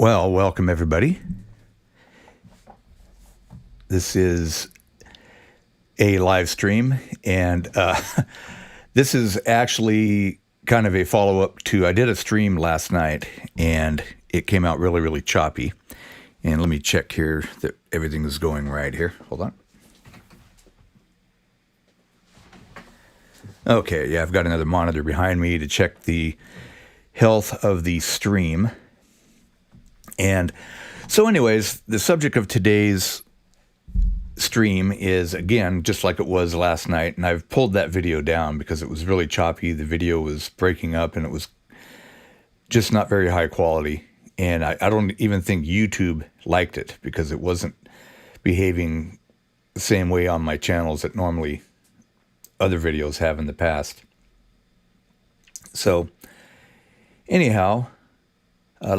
Well, welcome everybody. This is a live stream, and this is actually kind of a follow-up to, I did a stream last night, and it came out really, really choppy. And let me check here that everything is going right here. Hold on. Okay, yeah, I've got another monitor behind me to check the health of the stream. And so anyways, the subject of today's stream is, again, just like it was last night, and I've pulled that video down because it was really choppy. The video was breaking up, and it was just not very high quality. And I don't even think YouTube liked it because it wasn't behaving the same way on my channels that normally other videos have in the past. So anyhow, I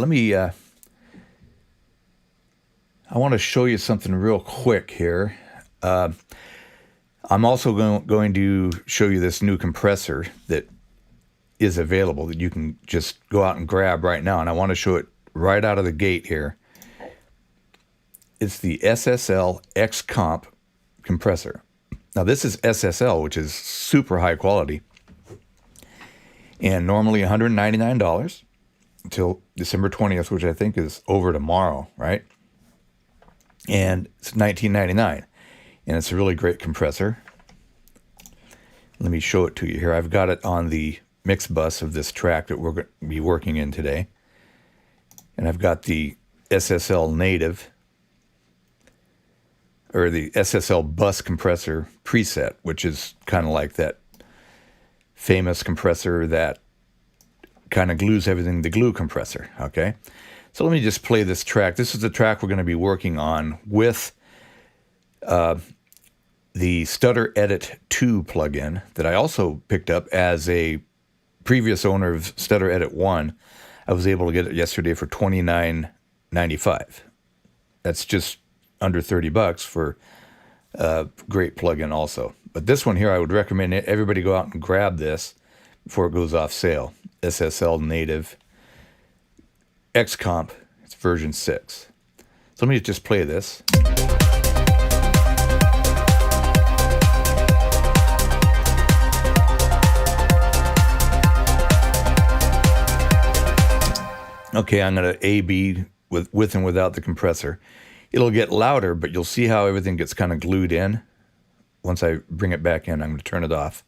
want to show you something real quick here. I'm also going to show you this new compressor that is available that you can just go out and grab right now. And I want to show it right out of the gate here. It's the Ssl X-Comp Compressor. Now this is SSL, which is super high quality. And normally $199 until December 20th, which I think is over tomorrow, right? And it's $19.99, and it's a really great compressor. Let me show it to you here. I've got it on the mix bus of this track that we're going to be working in today. And I've got the SSL native, or the Ssl Bus Compressor preset, which is kind of like that famous compressor that kind of glues everything, the glue compressor, okay? So let me just play this track. This is the track we're going to be working on with the Stutter Edit 2 plugin that I also picked up as a previous owner of Stutter Edit 1. I was able to get it yesterday for $29.95. That's just under $30 for a great plugin also. But this one here, I would recommend everybody go out and grab this before it goes off sale. SSL native X-Comp, it's version 6. So let me just play this. Okay, I'm going to A-B with and without the compressor. It'll get louder, but you'll see how everything gets kind of glued in. Once I bring it back in, I'm going to turn it off.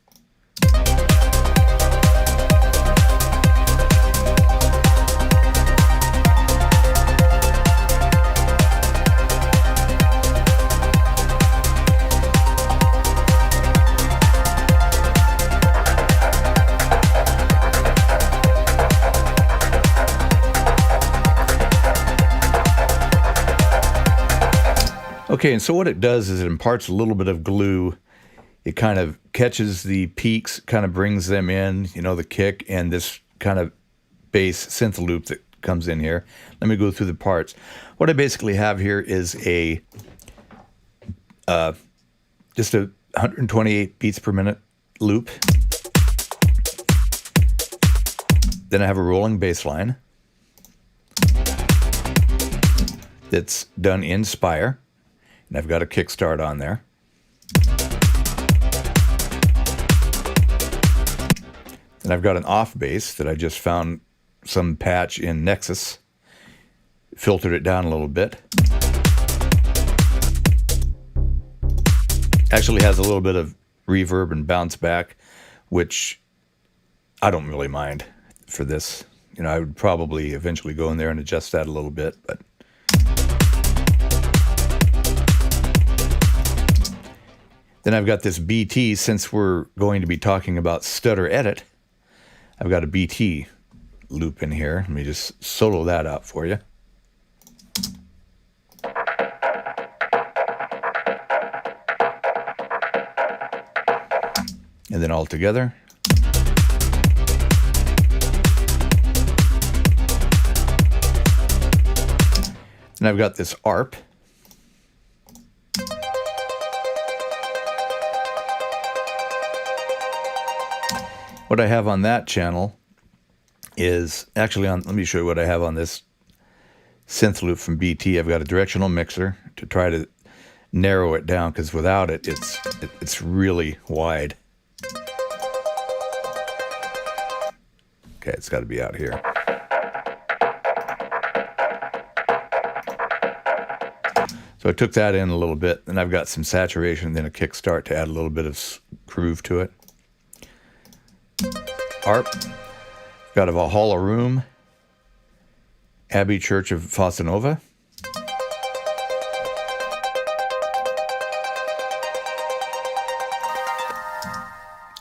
Okay, and so what it does is it imparts a little bit of glue. It kind of catches the peaks, kind of brings them in, you know, the kick, and this kind of bass synth loop that comes in here. Let me go through the parts. What I basically have here is a just a 128 beats per minute loop. Then I have a rolling bass line that's done in Spire. And I've got a kickstart on there. And I've got an off bass that I just found some patch in Nexus. Filtered it down a little bit. Actually has a little bit of reverb and bounce back, which I don't really mind for this. You know, I would probably eventually go in there and adjust that a little bit, but then I've got this BT. Since we're going to be talking about Stutter Edit, I've got a BT loop in here. Let me just solo that out for you. And then all together. And I've got this ARP. What I have on that channel is actually on, let me show you what I have on this synth loop from BT. I've got a directional mixer to try to narrow it down, because without it, it's really wide. Okay, it's got to be out here. So I took that in a little bit, and I've got some saturation, then a kickstart to add a little bit of groove to it. Harp. Got a Valhalla Room, Abbey Church of Fossa Nova.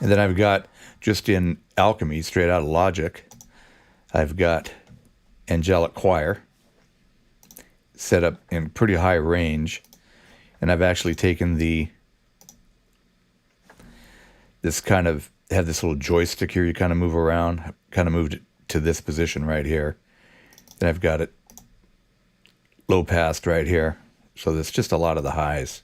And then I've got, just in Alchemy, straight out of Logic, I've got Angelic Choir set up in pretty high range. And I've actually taken this kind of, have this little joystick here you kind of move around, kind of moved it to this position right here. Then I've got it low passed right here. So there's just a lot of the highs.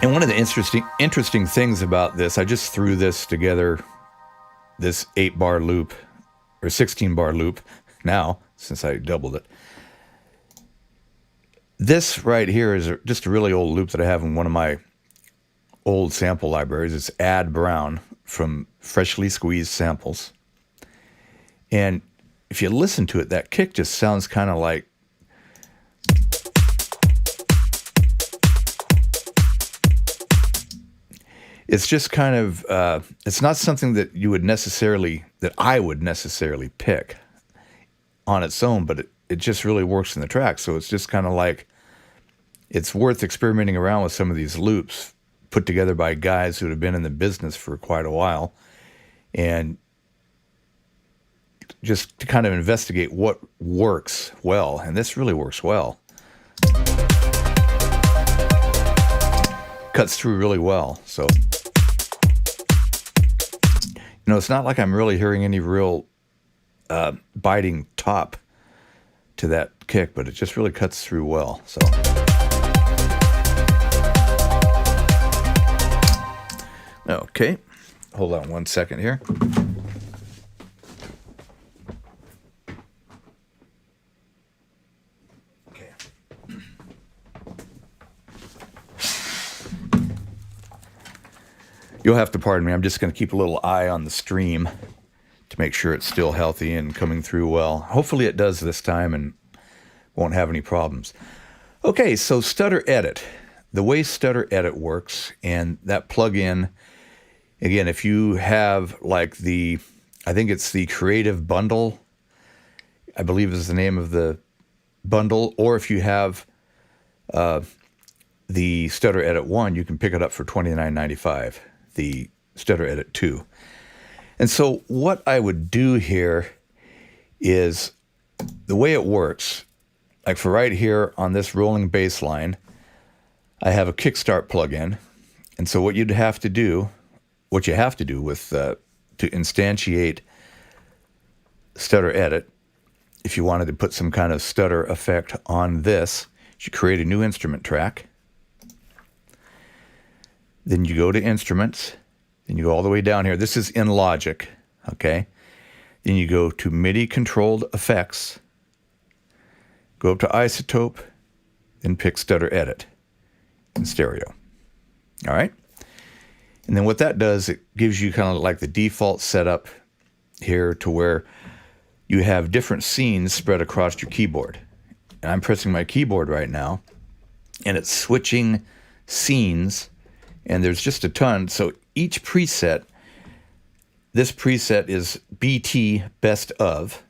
And one of the interesting things about this, I just threw this together, this 8-bar loop, or 16-bar loop now, since I doubled it. This right here is just a really old loop that I have in one of my old sample libraries. It's Ad Brown from Freshly Squeezed Samples. And if you listen to it, that kick just sounds kind of like, it's just kind of, it's not something that you would necessarily, that I would necessarily pick on its own, but it just really works in the track. So it's just kind of like, it's worth experimenting around with some of these loops put together by guys who have been in the business for quite a while, and just to kind of investigate what works well. And this really works well. Cuts through really well. So, you know, it's not like I'm really hearing any real biting top to that kick, but it just really cuts through well. So, okay, hold on one second here. Okay. You'll have to pardon me. I'm just going to keep a little eye on the stream to make sure it's still healthy and coming through well. Hopefully it does this time and won't have any problems. Okay, so Stutter Edit. The way Stutter Edit works, and that plugin, again, if you have like I think it's the Creative Bundle, I believe is the name of the bundle, or if you have the Stutter Edit 1, you can pick it up for $29.95, the Stutter Edit 2. And so what I would do here is, the way it works, like for right here on this rolling bass line, I have a kickstart plugin. And so what you have to do with to instantiate Stutter Edit, if you wanted to put some kind of stutter effect on this, you create a new instrument track. Then you go to Instruments, then you go all the way down here. This is in Logic, okay? Then you go to MIDI controlled effects, go up to Isotope, then pick Stutter Edit in stereo. All right? And then what that does, it gives you kind of like the default setup here to where you have different scenes spread across your keyboard. And I'm pressing my keyboard right now, and it's switching scenes, and there's just a ton. So each preset, this preset is BT best of,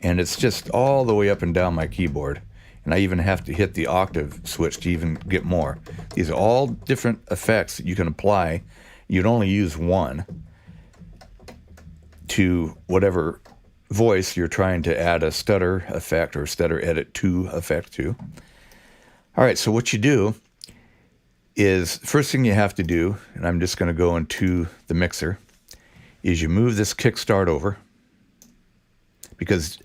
and it's just all the way up and down my keyboard. And I even have to hit the octave switch to even get more. These are all different effects that you can apply. You'd only use one to whatever voice you're trying to add a stutter effect or Stutter Edit 2 effect to. All right, so what you do is, first thing you have to do, and I'm just going to go into the mixer, is you move this kickstart over, because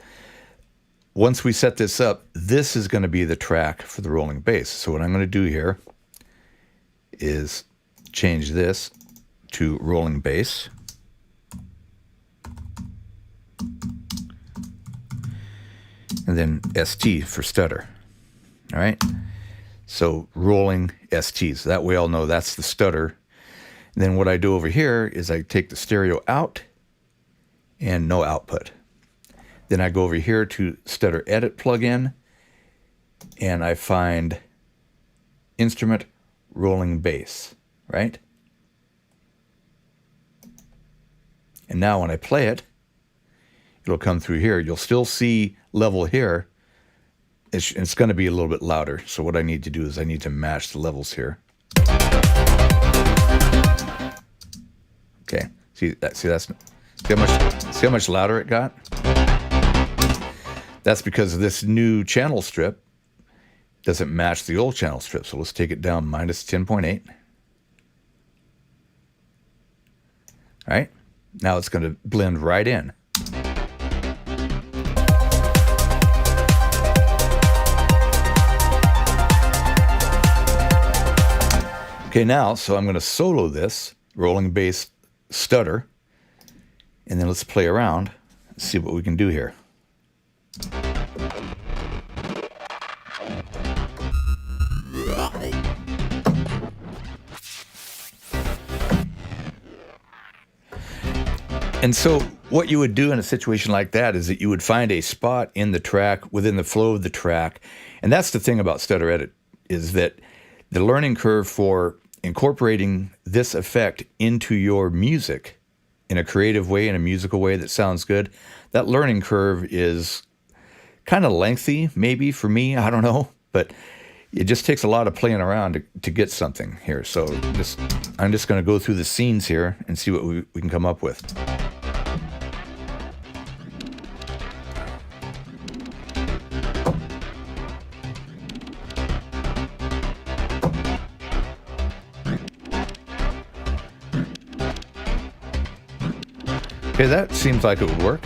once we set this up, this is going to be the track for the rolling bass. So what I'm going to do here is change this to rolling bass. And then ST for stutter. All right. So rolling STs. That way I'll know that's the stutter. And then what I do over here is I take the stereo out and no output. Then I go over here to Stutter Edit plugin and I find instrument rolling bass, right? And now when I play it, it'll come through here. You'll still see level here. It's going to be a little bit louder. So what I need to do is I need to match the levels here. Okay. See how much louder it got? That's because this new channel strip doesn't match the old channel strip. So let's take it down minus 10.8. All right. Now it's going to blend right in. Okay, now, so I'm going to solo this rolling bass stutter, and then let's play around and see what we can do here. And so what you would do in a situation like that is that you would find a spot in the track within the flow of the track. And that's the thing about Stutter Edit, is that the learning curve for incorporating this effect into your music in a creative way, in a musical way that sounds good, that learning curve is kind of lengthy, maybe for me, I don't know, but it just takes a lot of playing around to get something here. So I'm just going to go through the scenes here and see what we can come up with. Okay, that seems like it would work.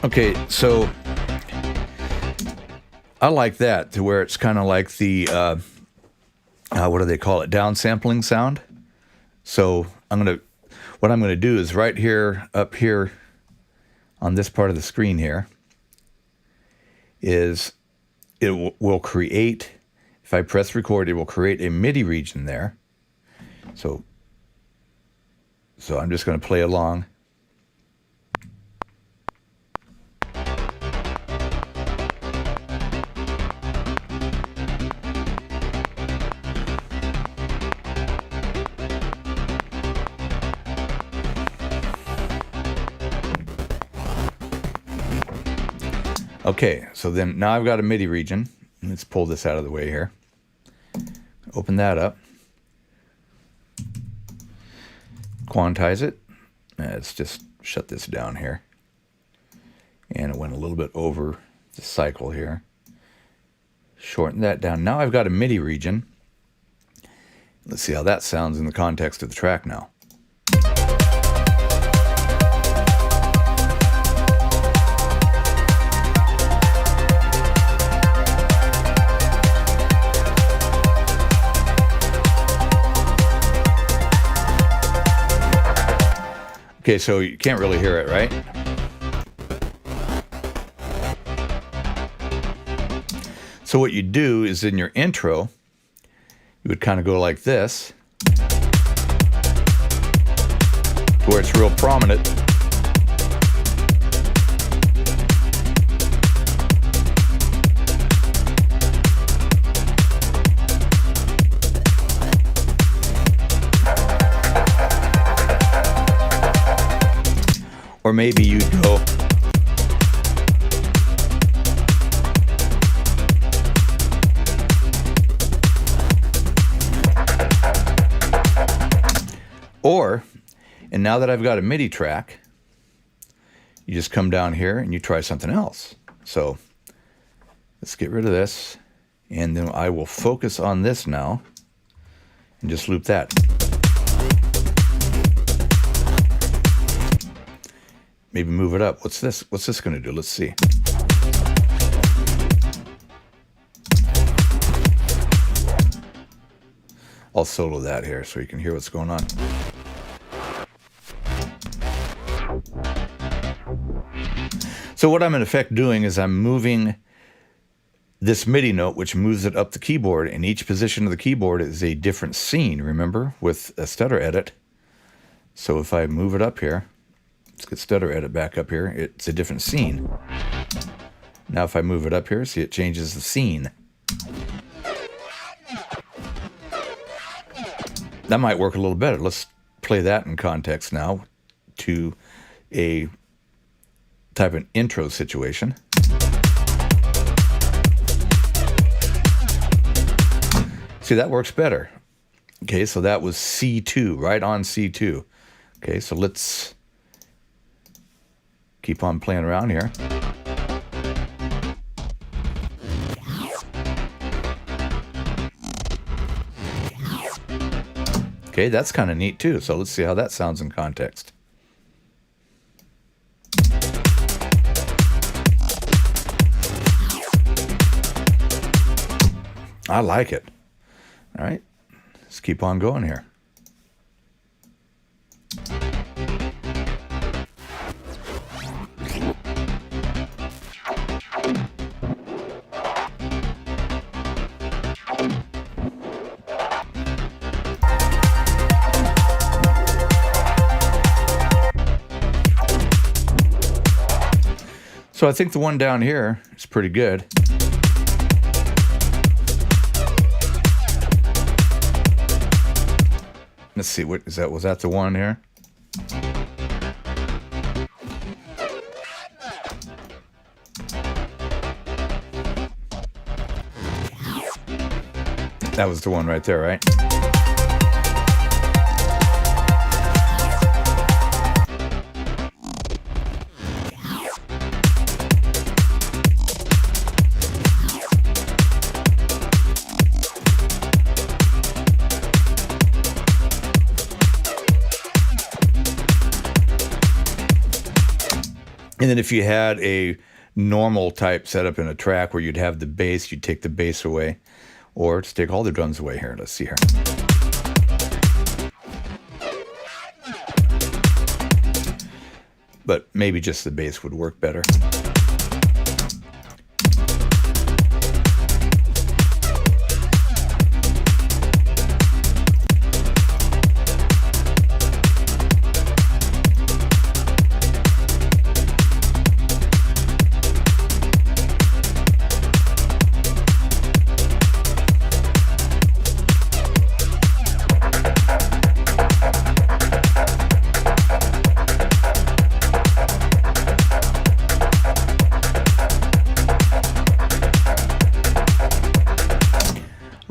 Okay, so I like that, to where it's kind of like the, what do they call it, downsampling sound. So what I'm gonna do is right here, up here, on this part of the screen here, is it will create, if I press record, it will create a MIDI region there. So I'm just going to play along. Okay, so then now I've got a MIDI region. Let's pull this out of the way here. Open that up. Quantize it. Let's just shut this down here. And it went a little bit over the cycle here. Shorten that down. Now I've got a MIDI region. Let's see how that sounds in the context of the track now. Okay, so you can't really hear it, right? So what you do is in your intro, you would kind of go like this, where it's real prominent. Or maybe you'd go, and now that I've got a MIDI track, you just come down here and you try something else. So Let's get rid of this. And then I will focus on this now and just loop that. Maybe move it up. What's this? What's this going to do? Let's see. I'll solo that here so you can hear what's going on. So what I'm in effect doing is I'm moving this MIDI note, which moves it up the keyboard, and each position of the keyboard is a different scene, remember, with a stutter edit. So if I move it up here, let's get stutter edit back up here, it's a different scene. Now if I move it up here, see, it changes the scene. That might work a little better. Let's play that in context now to a type of intro situation. See, that works better. Okay, so that was C2, right on C2. Okay, so let's keep on playing around here. Okay, that's kind of neat too. So let's see how that sounds in context. I like it. All right, let's keep on going here. So I think the one down here is pretty good. Let's see, what is that? Was that the one here? That was the one right there, right? And then if you had a normal type setup in a track where you'd have the bass, you'd take the bass away, or just take all the drums away here. Let's see here. But maybe just the bass would work better.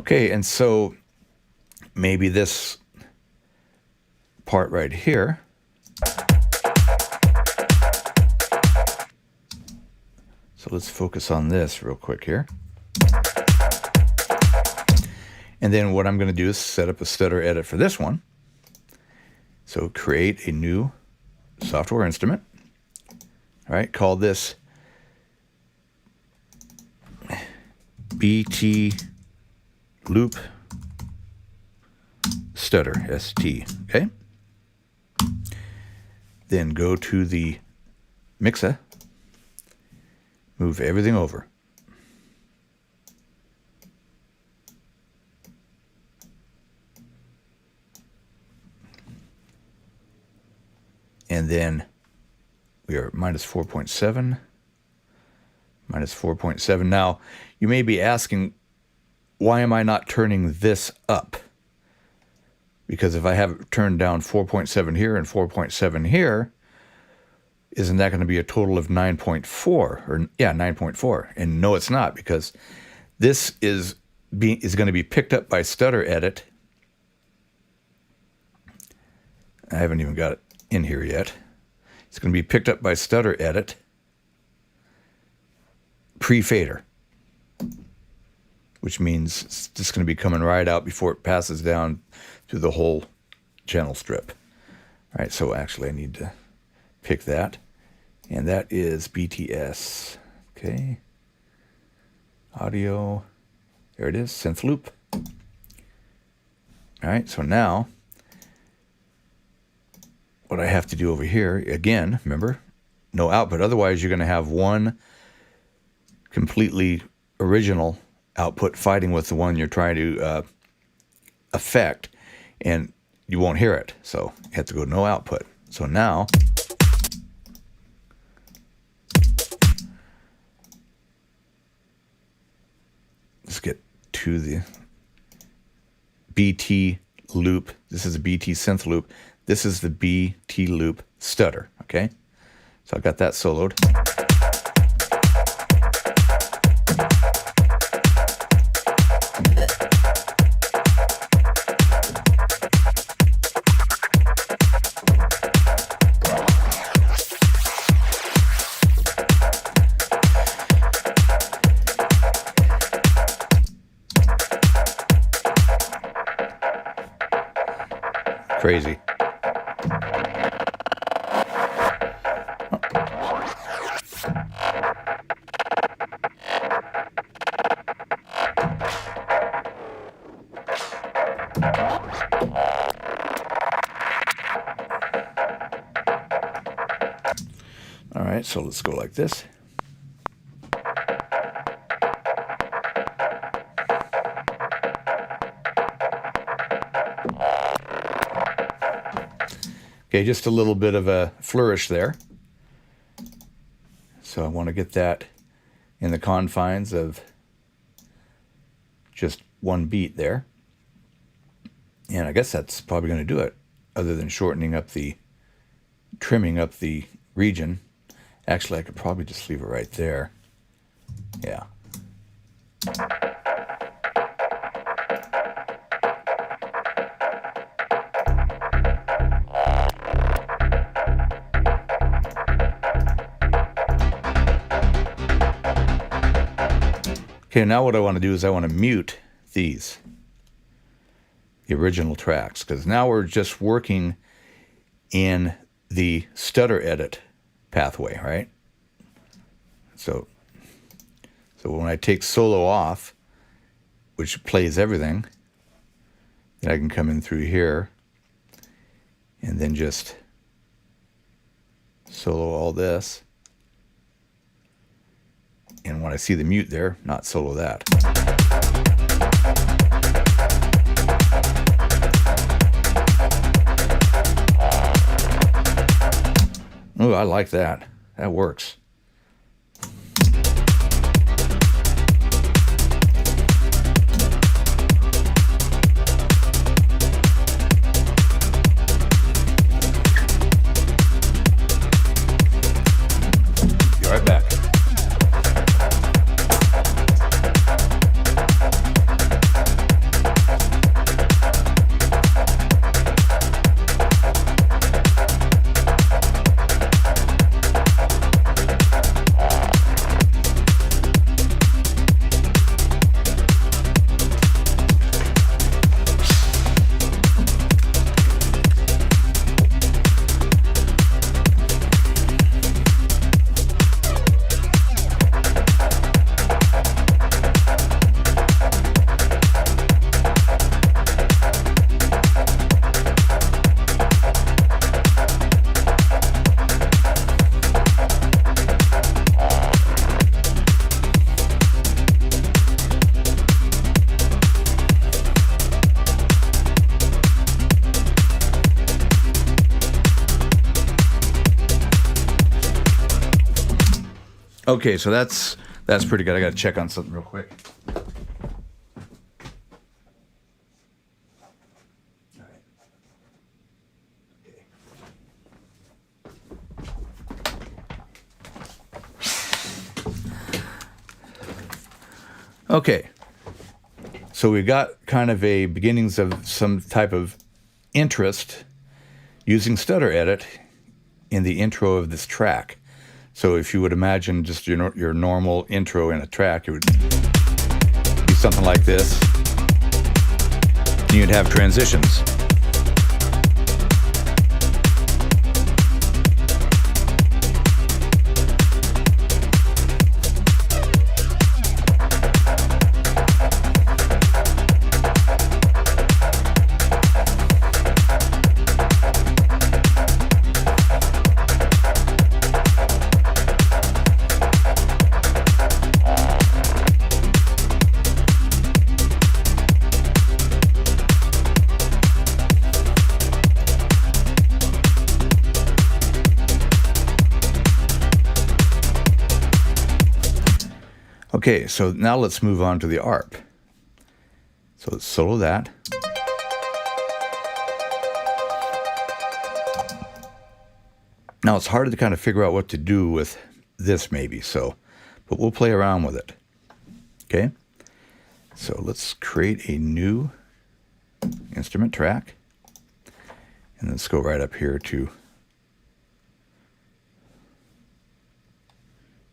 Okay, and so maybe this part right here. So let's focus on this real quick here. And then what I'm going to do is set up a stutter edit for this one. So create a new software instrument. All right, call this BT Loop Stutter, ST, okay? Then go to the mixer, move everything over. And then we are minus 4.7, minus 4.7. Now, you may be asking, why am I not turning this up? Because if I have it turned down 4.7 here and 4.7 here, isn't that going to be a total of 9.4? Or yeah, 9.4. And no, it's not, because this is going to be picked up by stutter edit. I haven't even got it in here yet. It's going to be picked up by stutter edit pre-fader. which means it's just going to be coming right out before it passes down through the whole channel strip. All right, so actually I need to pick that, and that is BTS. Okay, audio, there it is, synth loop. All right, so now what I have to do over here, again, remember, no output, otherwise you're going to have one completely original output fighting with the one you're trying to affect, and you won't hear it. So you have to go no output. So now let's get to the BT loop. This is a BT synth loop. This is the BT loop stutter. Okay, so I got that soloed. Crazy. All right, so let's go like this. Okay, just a little bit of a flourish there. So I want to get that in the confines of just one beat there. And I guess that's probably going to do it, other than trimming up the region. Actually, I could probably just leave it right there. Yeah. Okay, now what I want to do is I want to mute these, the original tracks, because now we're just working in the stutter edit pathway, right? So when I take solo off, which plays everything, then I can come in through here and then just solo all this. And when I see the mute there, not solo that. Oh, I like that. That works. Be right back. Okay, so that's pretty good. I got to check on something real quick. Okay, so we've got kind of a beginnings of some type of interest using stutter edit in the intro of this track. So if you would imagine just your normal intro in a track, it would be something like this. You'd have transitions. Okay, so now let's move on to the ARP. So let's solo that. Now it's hard to kind of figure out what to do with this maybe, but we'll play around with it. Okay, so let's create a new instrument track. And let's go right up here to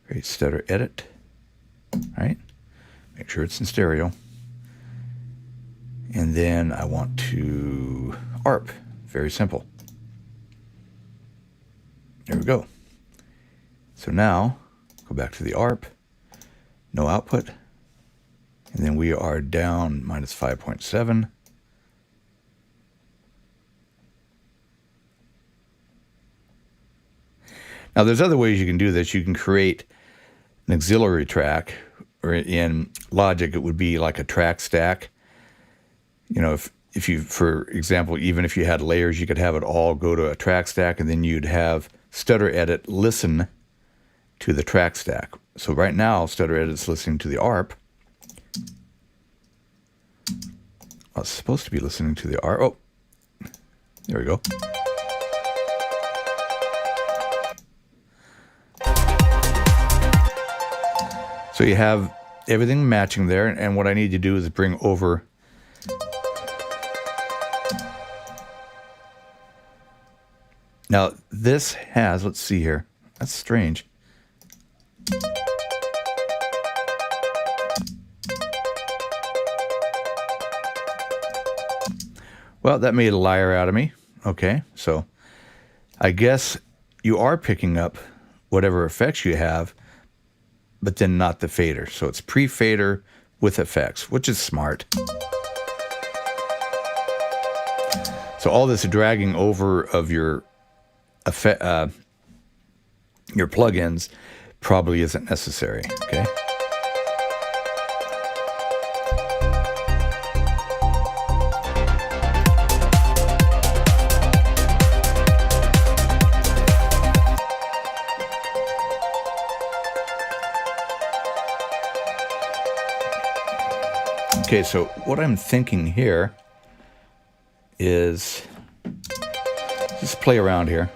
create stutter edit. All right, make sure it's in stereo. And then I want to ARP, very simple. There we go. So now, go back to the ARP, no output, and then we are down minus 5.7. Now there's other ways you can do this. You can create an auxiliary track, or in Logic it would be like a track stack. You know, if you, for example, even if you had layers, you could have it all go to a track stack, and then you'd have Stutter Edit listen to the track stack. So right now, Stutter Edit's listening to the ARP. Well, it's supposed to be listening to the ARP. Oh, there we go. So you have everything matching there, and what I need to do is bring over now this has, let's see here, that's strange. Well, that made a liar out of me. Okay, so I guess you are picking up whatever effects you have, but then not the fader. So it's pre-fader with effects, which is smart. So all this dragging over of your plugins probably isn't necessary, okay? Okay, so what I'm thinking here is just play around here.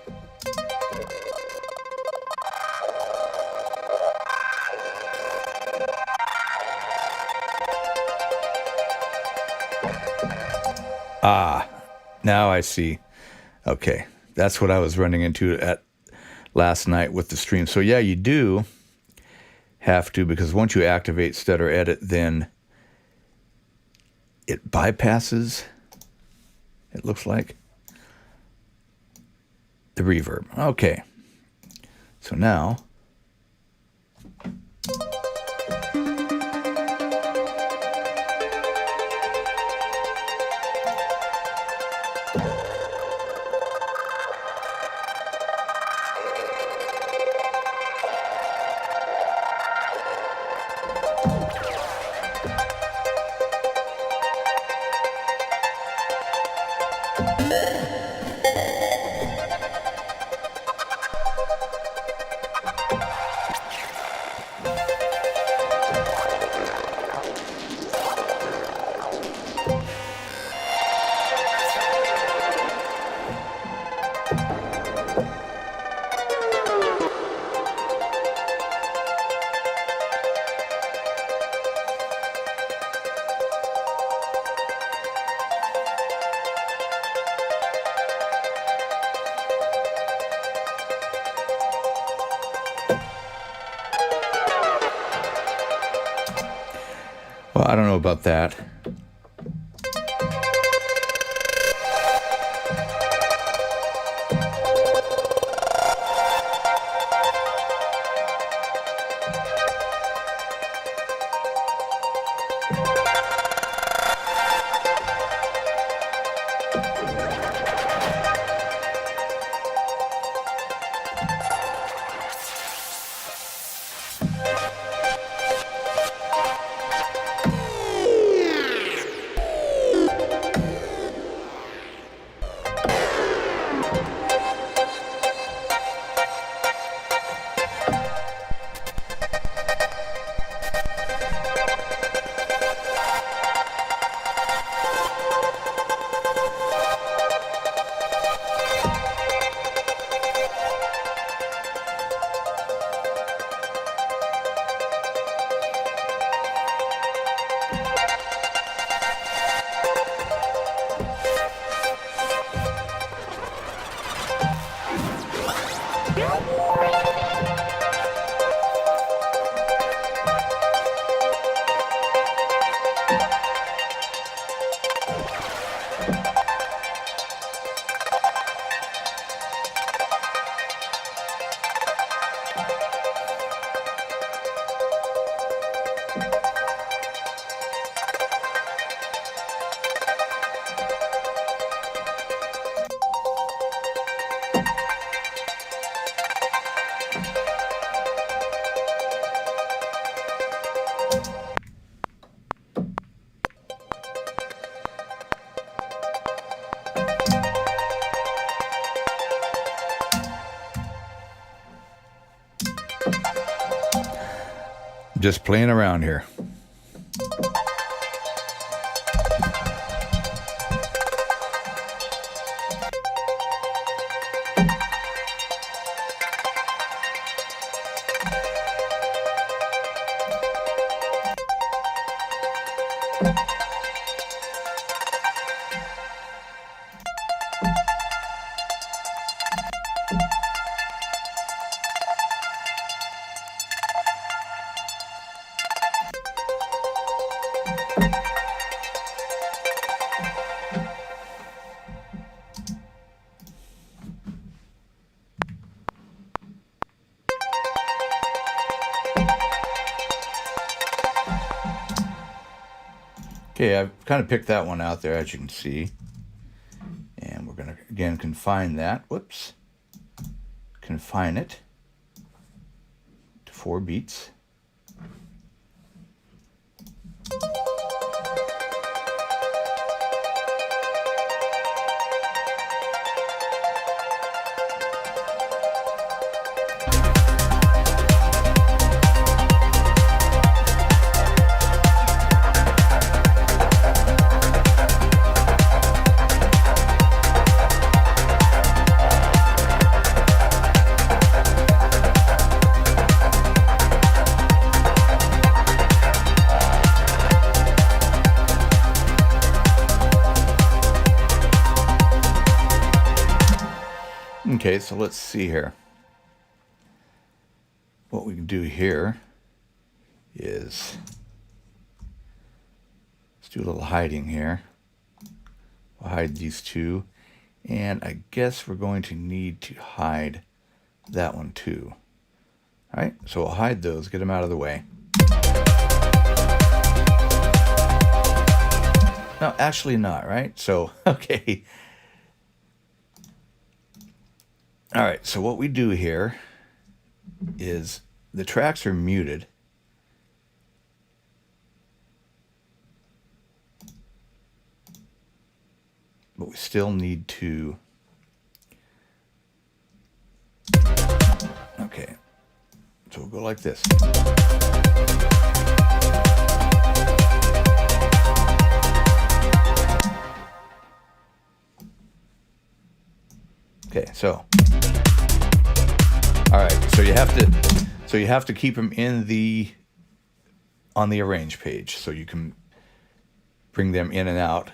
Ah, now I see. Okay, that's what I was running into at last night with the stream. So yeah, you do have to, because once you activate Stutter Edit, then it bypasses, it looks like, the reverb. Okay, so now I don't know about that. Just playing around here. Okay, I've kind of picked that one out there, as you can see. And we're going to, again, confine that. Whoops. Confine it to 4 beats. Okay, so let's see here. What we can do here is let's do a little hiding here. We'll hide these two, and I guess we're going to need to hide that one too. All right, so we'll hide those, get them out of the way. No, actually not, right? So, okay. All right, so what we do here is the tracks are muted. But we still need to... Okay, so we'll go like this. Okay, so... All right, so you have to keep them on the arrange page, so you can bring them in and out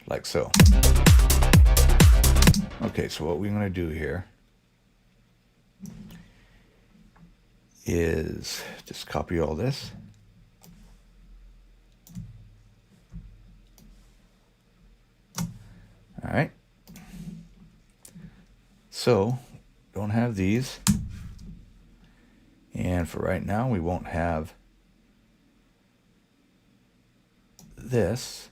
like so. Okay, so what we're going to do here is just copy all this All right. So, don't have these. And for right now, we won't have this.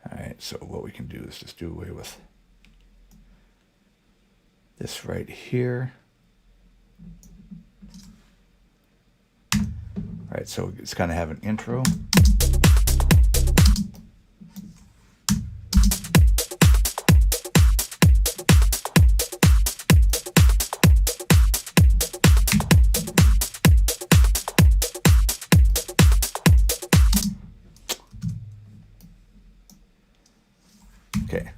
All right, so what we can do is just do away with this right here. All right, so it's going to have an intro. Okay.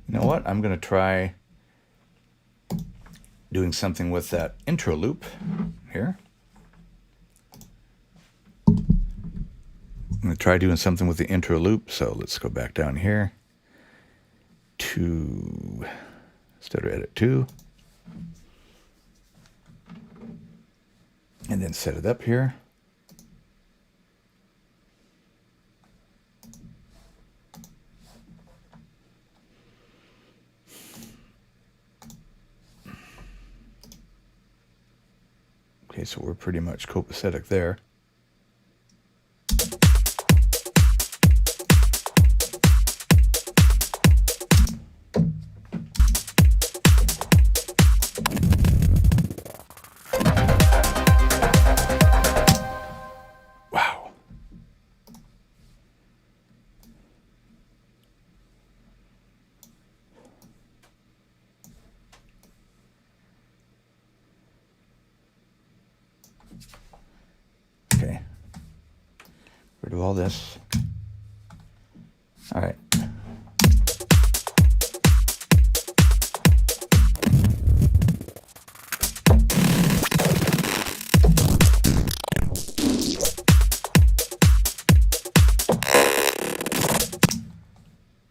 You know what? I'm going to try doing something with that intro loop here. I'm going to try doing something with the intro loop. So let's go back down here to Stutter Edit 2. And then set it up here. Okay, so we're pretty much copacetic there. Wow. Okay. Rid of all this. All right.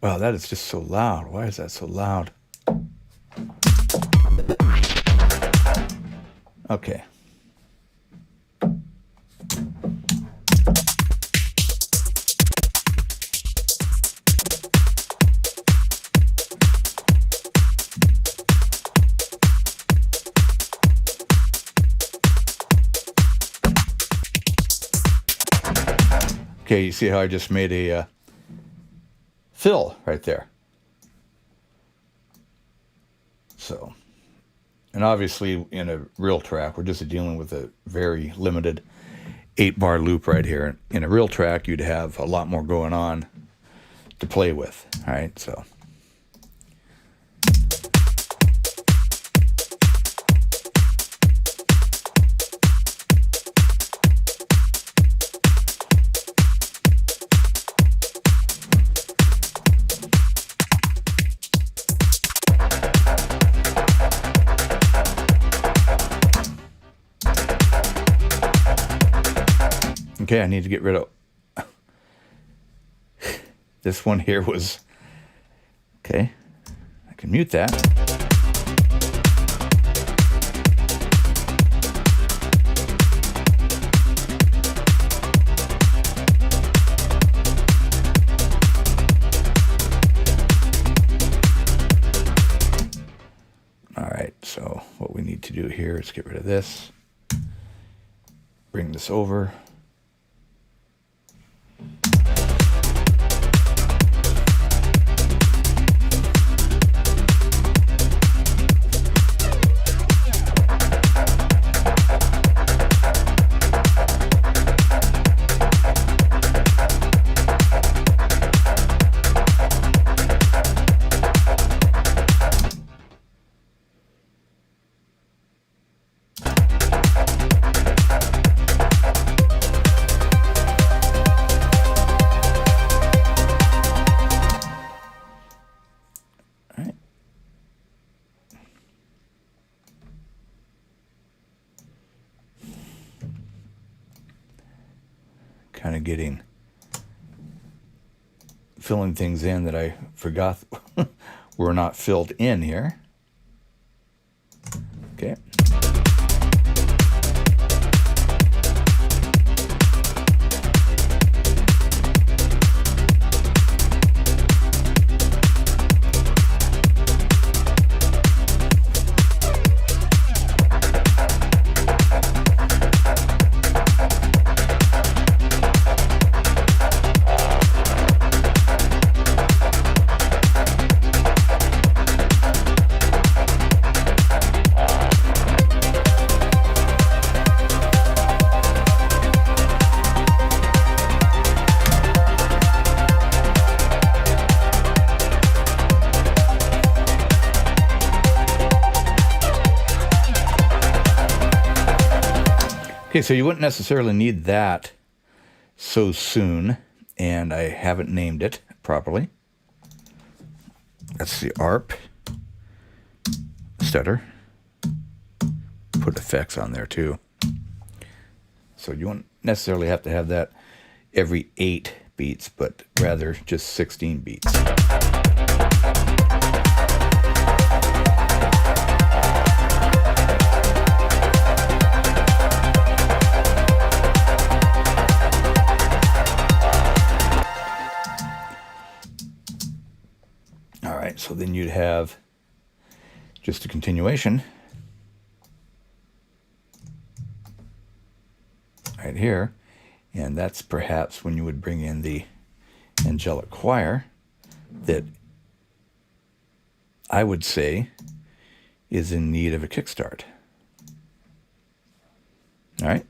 Wow, that is just so loud. Why is that so loud? Okay. Okay, you see how I just made a fill right there. So, and obviously in a real track, we're just dealing with a very limited 8-bar loop right here. In a real track, you'd have a lot more going on to play with. All right, so. Okay, I need to get rid of this one here was, okay, I can mute that. All right, so what we need to do here is get rid of this, bring this over. kind of filling things in that I forgot were not filled in here. Okay. Okay, so you wouldn't necessarily need that so soon, and I haven't named it properly. That's the ARP stutter. Put effects on there too. So you won't necessarily have to have that every 8 beats, but rather just 16 beats. So then you'd have just a continuation right here, and that's perhaps when you would bring in the angelic choir that I would say is in need of a kickstart. All right.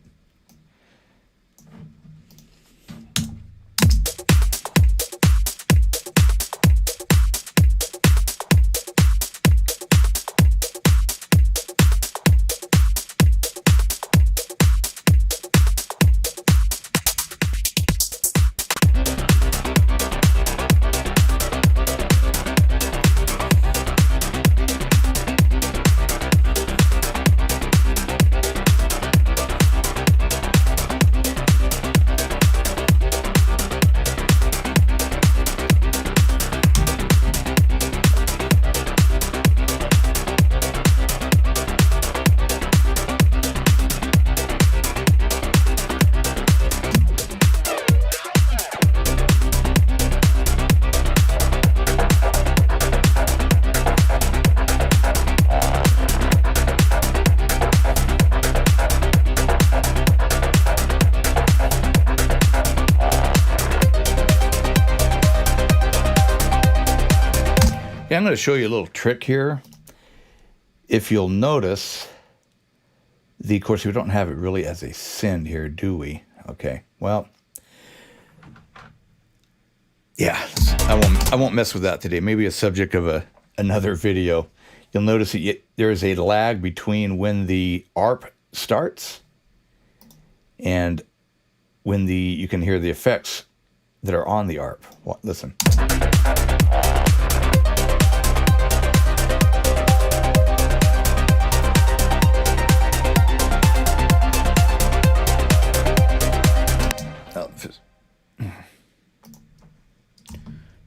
I'm going to show you a little trick here. If you'll notice, of course, we don't have it really as a send here, do we? Okay, well, yeah, I won't mess with that today. Maybe a subject of another video. You'll notice that there is a lag between when the ARP starts and when you can hear the effects that are on the ARP. Well, listen.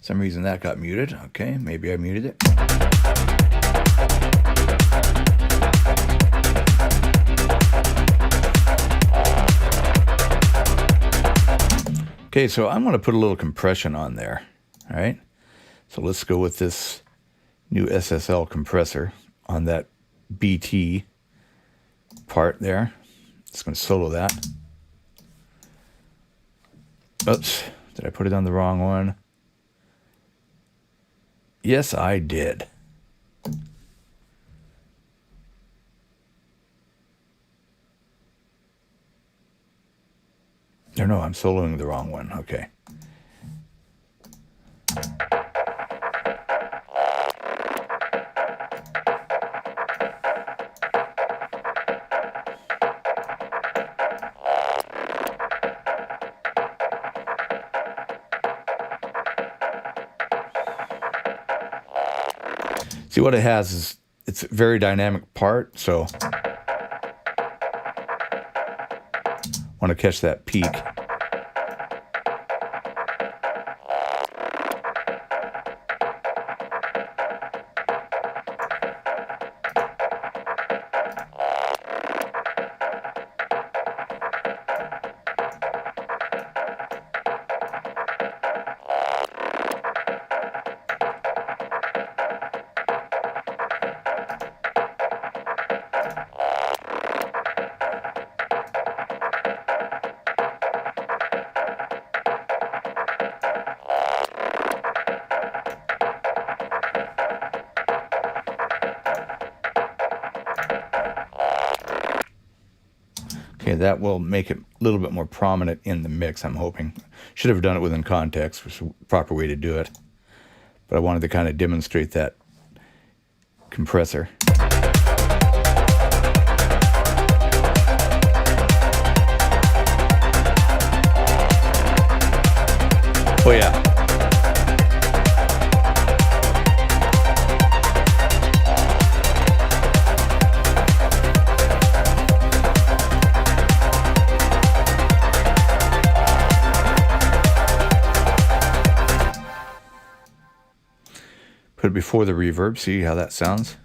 Some reason that got muted. Okay, maybe I muted it. Okay, so I'm going to put a little compression on there. All right, so let's go with this new Ssl compressor on that BT part there. Just going to solo that. Oops, did I put it on the wrong one? Yes, I did. No, I'm soloing the wrong one. Okay. See, what it has is it's a very dynamic part, so want to catch that peak. Okay, that will make it a little bit more prominent in the mix, I'm hoping. Should have done it within context, which is the proper way to do it. But I wanted to kind of demonstrate that compressor. Oh yeah. Put it before the reverb, see how that sounds?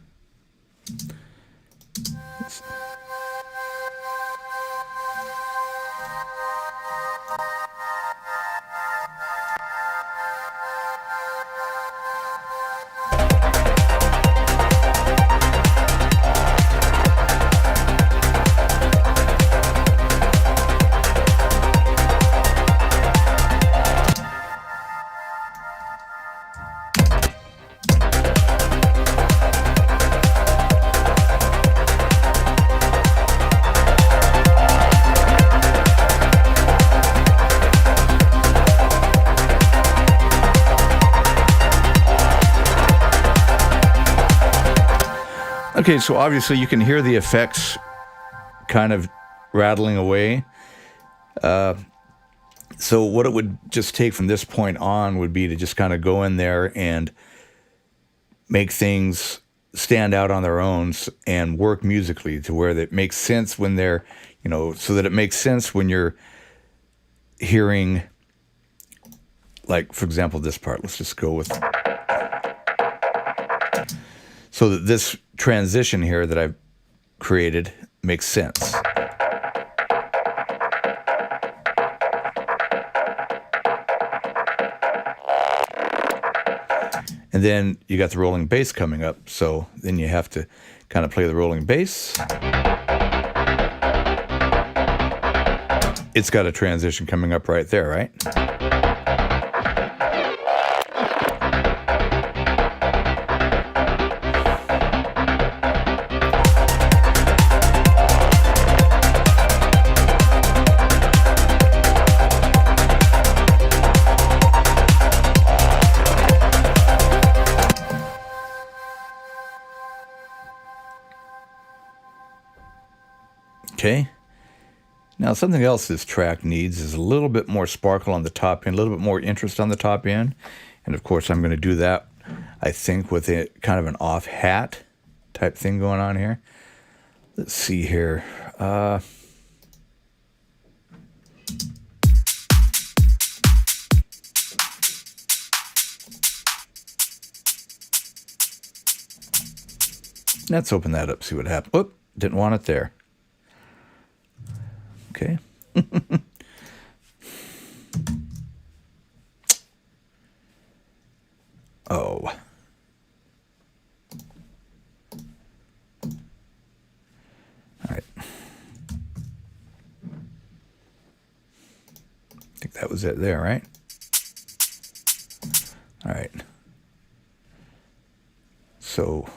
Okay, so obviously you can hear the effects kind of rattling away. So what it would just take from this point on would be to just kind of go in there and make things stand out on their own and work musically to where it makes sense when they're, you know, so that it makes sense when you're hearing, like, for example, this part. Let's just go with... So that this transition here that I've created makes sense. And then you got the rolling bass coming up, so then you have to kind of play the rolling bass. It's got a transition coming up right there, right? Okay. Now something else this track needs is a little bit more sparkle on the top end, a little bit more interest on the top end. And of course I'm going to do that, I think, with a kind of an off hat type thing going on here. Let's see here. Let's open that up, see what happens. Whoop, didn't want it there. Okay. Oh. All right. I think that was it there, right? All right. So...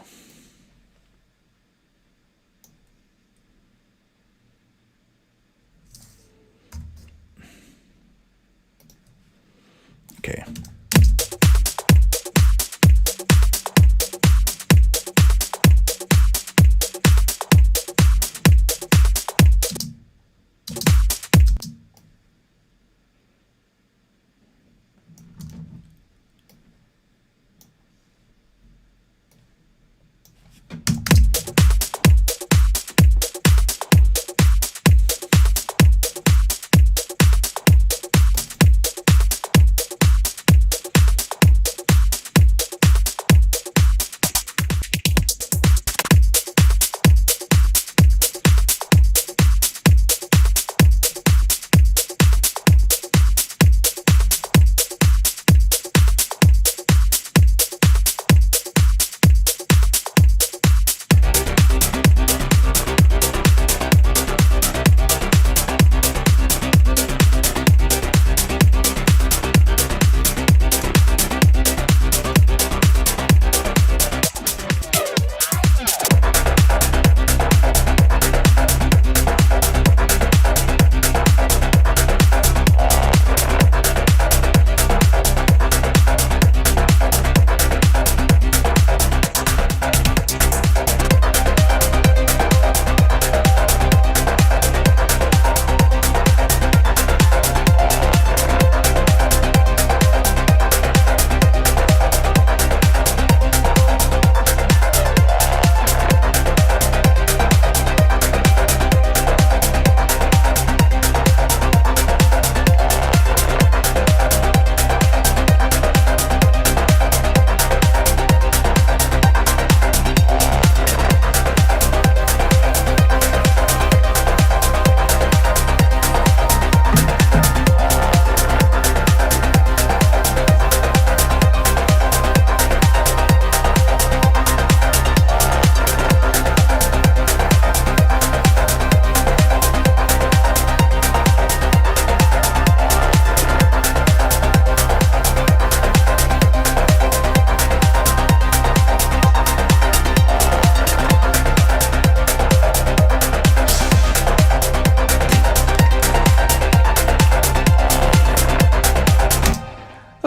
Okay.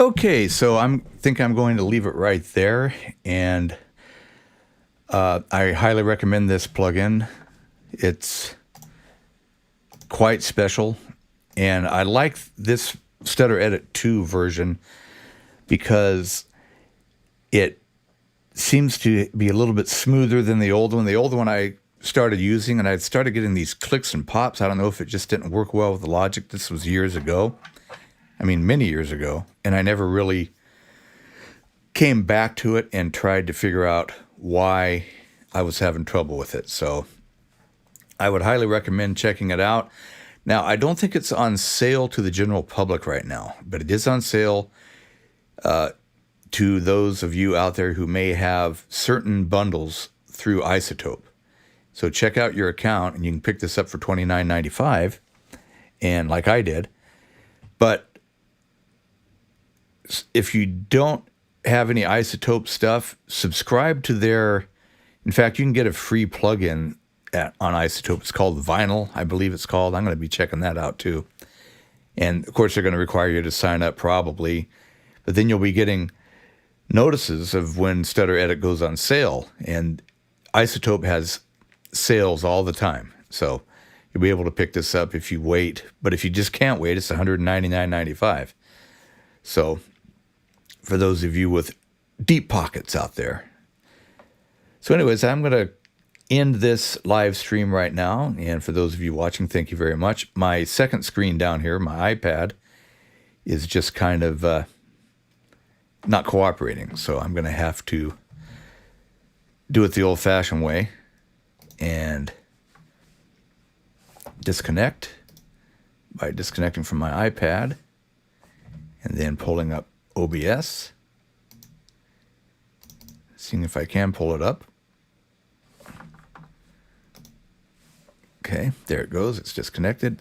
Okay, so think I'm going to leave it right there, and I highly recommend this plugin. It's quite special, and I like this Stutter Edit 2 version because it seems to be a little bit smoother than the old one. The old one I started using, and I started getting these clicks and pops. I don't know if it just didn't work well with the Logic. This was years ago. I mean, many years ago, and I never really came back to it and tried to figure out why I was having trouble with it. So I would highly recommend checking it out. Now, I don't think it's on sale to the general public right now, but it is on sale to those of you out there who may have certain bundles through Isotope. So check out your account, and you can pick this up for $29.95, and like I did. But if you don't have any Isotope stuff, subscribe to their... In fact, you can get a free plugin on Isotope. It's called Vinyl, I believe it's called. I'm going to be checking that out too. And of course, they're going to require you to sign up probably. But then you'll be getting notices of when Stutter Edit goes on sale. And Isotope has sales all the time. So you'll be able to pick this up if you wait. But if you just can't wait, it's $199.95. So for those of you with deep pockets out there. So anyways, I'm going to end this live stream right now. And for those of you watching, thank you very much. My second screen down here, my iPad, is just kind of not cooperating. So I'm going to have to do it the old-fashioned way and disconnect by disconnecting from my iPad and then pulling up OBS, seeing if I can pull it up. Okay, there it goes. It's disconnected.